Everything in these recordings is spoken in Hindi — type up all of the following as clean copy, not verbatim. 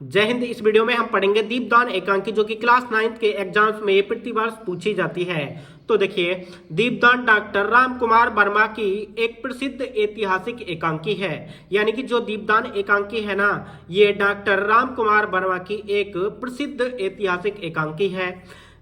जय हिंद। इस वीडियो में हम पढ़ेंगे दीपदान एकांकी जो कि क्लास 9th के एग्जाम्स में प्रतिवर्ष पूछी जाती है। तो देखिए, दीपदान डॉक्टर राम कुमार वर्मा की एक प्रसिद्ध ऐतिहासिक एकांकी है। यानी कि जो दीपदान एकांकी है ना, ये डॉक्टर राम कुमार वर्मा की एक प्रसिद्ध ऐतिहासिक एकांकी है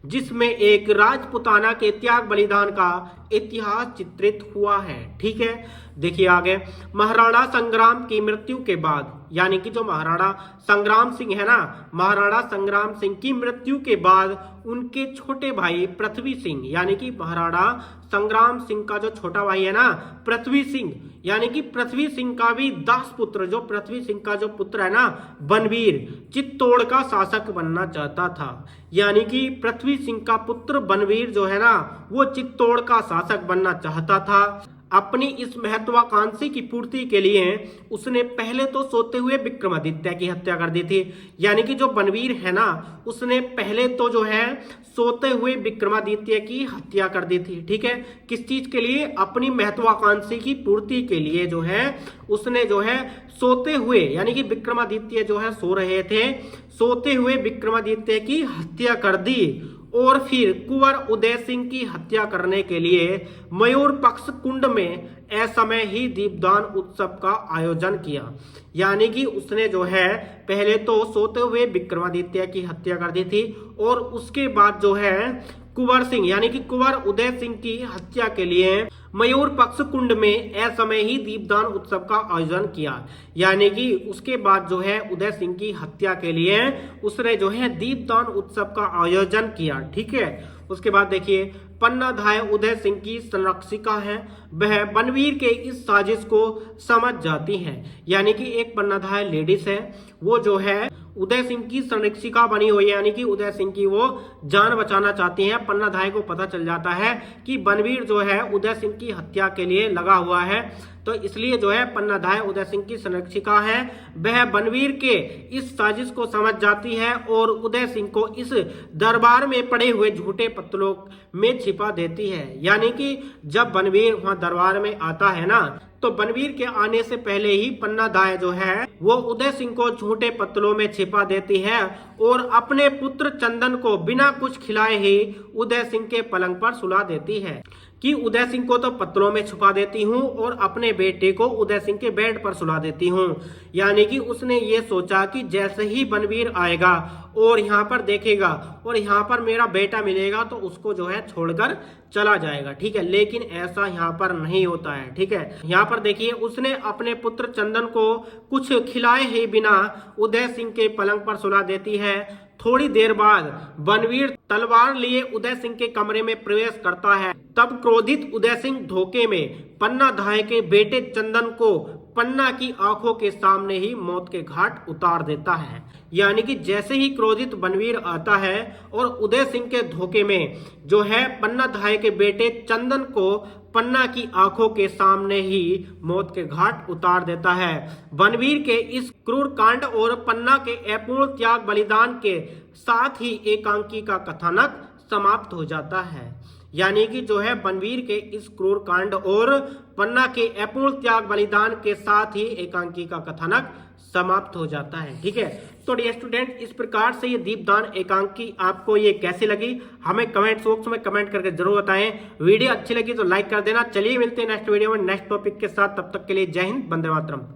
जिसमें एक राजपुताना के त्याग बलिदान का इतिहास चित्रित हुआ है। ठीक है, देखिए आगे। महाराणा संग्राम की मृत्यु के बाद, यानी कि जो महाराणा संग्राम सिंह है ना, महाराणा संग्राम सिंह की मृत्यु के बाद उनके छोटे भाई पृथ्वी सिंह, यानी कि महाराणा संग्राम सिंह का जो छोटा भाई है ना पृथ्वी सिंह, यानी कि पृथ्वी सिंह का भी दास पुत्र, जो पृथ्वी सिंह का जो पुत्र है ना बनवीर, चित्तौड़ का शासक बनना चाहता था। यानी कि पृथ्वी सिंह का पुत्र बनवीर जो है ना, वो चित्तौड़ का शासक बनना चाहता था। अपनी इस महत्वाकांक्षी की पूर्ति के लिए उसने पहले तो सोते हुए विक्रमादित्य की हत्या कर दी थी। यानी कि जो बनवीर है ना, उसने पहले तो जो है सोते हुए विक्रमादित्य की हत्या कर दी थी। ठीक है, किस चीज के लिए? अपनी महत्वाकांक्षी की पूर्ति के लिए जो है उसने जो है सोते हुए, यानी कि विक्रमादित्य जो है सो रहे थे, सोते हुए विक्रमादित्य की हत्या कर दी और फिर कुंवर उदय सिंह की हत्या करने के लिए मयूर पक्ष कुंड में असमय ही दीपदान उत्सव का आयोजन किया। यानी कि उसने जो है पहले तो सोते हुए विक्रमादित्य की हत्या कर दी थी और उसके बाद जो है कुंवर सिंह, यानी कि कुंवर उदय सिंह की हत्या के लिए मयूर पक्ष कुंड में असमय ही दीपदान उत्सव का आयोजन किया। यानी कि उसके बाद जो है उदय सिंह की हत्या के लिए उसने जो है दीपदान उत्सव का आयोजन किया। ठीक है, उसके बाद देखिए, पन्नाधाय उदय सिंह की संरक्षिका है, वह बनवीर के इस साजिश को समझ जाती है। यानी कि एक पन्नाधाय लेडीज है, वो जो है उदय सिंह की संरक्षिका बनी हुई है, यानी कि उदय सिंह की वो जान बचाना चाहती है। पन्नाधाय को पता चल जाता है कि बनवीर जो है उदय सिंह की हत्या के लिए लगा हुआ है, तो इसलिए जो है पन्नाधाय उदय सिंह की संरक्षिका है, वह बनवीर के इस साजिश को समझ जाती है और उदय सिंह को इस दरबार में पड़े हुए झूठे पत्तलों में छिपा देती है। यानी कि जब बनवीर वहां दरबार में आता है ना, तो बनवीर के आने से पहले ही पन्नाधाय जो है वो उदय सिंह को झूठे पत्तलों में छिपा देती है और अपने पुत्र चंदन को बिना कुछ खिलाए ही उदय सिंह के पलंग पर सुला देती है। कि उदय सिंह को तो पत्तलों में छुपा देती हूँ और अपने बेटे को उदय सिंह के बेड पर सुला देती हूँ। यानी कि उसने ये सोचा कि जैसे ही बनवीर आएगा और यहाँ पर देखेगा और यहाँ पर मेरा बेटा मिलेगा तो उसको जो है छोड़कर चला जाएगा। ठीक है, लेकिन ऐसा यहाँ पर नहीं होता है। ठीक है, यहाँ पर देखिए, उसने अपने पुत्र चंदन को कुछ खिलाए ही बिना उदय सिंह के पलंग पर सुला देती है। थोड़ी देर बाद बनवीर तलवार लिए उदय सिंह के कमरे में प्रवेश करता है। तब क्रोधित उदय सिंह धोखे में पन्नाधाय के बेटे चंदन को पन्ना की आंखों के सामने ही मौत के घाट उतार देता है। यानी कि जैसे ही क्रोधित बनवीर आता है और उदय सिंह के धोखे में जो है पन्नाधाय के बेटे चंदन को पन्ना की आंखों के सामने ही मौत के घाट उतार देता है। बनवीर के इस क्रूर कांड और पन्ना के अपूर्ण त्याग बलिदान के साथ ही एकांकी का कथानक समाप्त हो जाता है। यानी कि जो है बनवीर के इस क्रूर कांड और पन्ना के अपूर्ण त्याग बलिदान के साथ ही एकांकी का कथानक समाप्त हो जाता है। ठीक है, तो डियर स्टूडेंट, इस प्रकार से ये दीपदान एकांकी आपको ये कैसी लगी हमें कमेंट बॉक्स में कमेंट करके जरूर बताएं। वीडियो अच्छी लगी तो लाइक कर देना। चलिए मिलते हैं नेक्स्ट वीडियो में नेक्स्ट टॉपिक के साथ, तब तक के लिए जय हिंद, वंदे मातरम।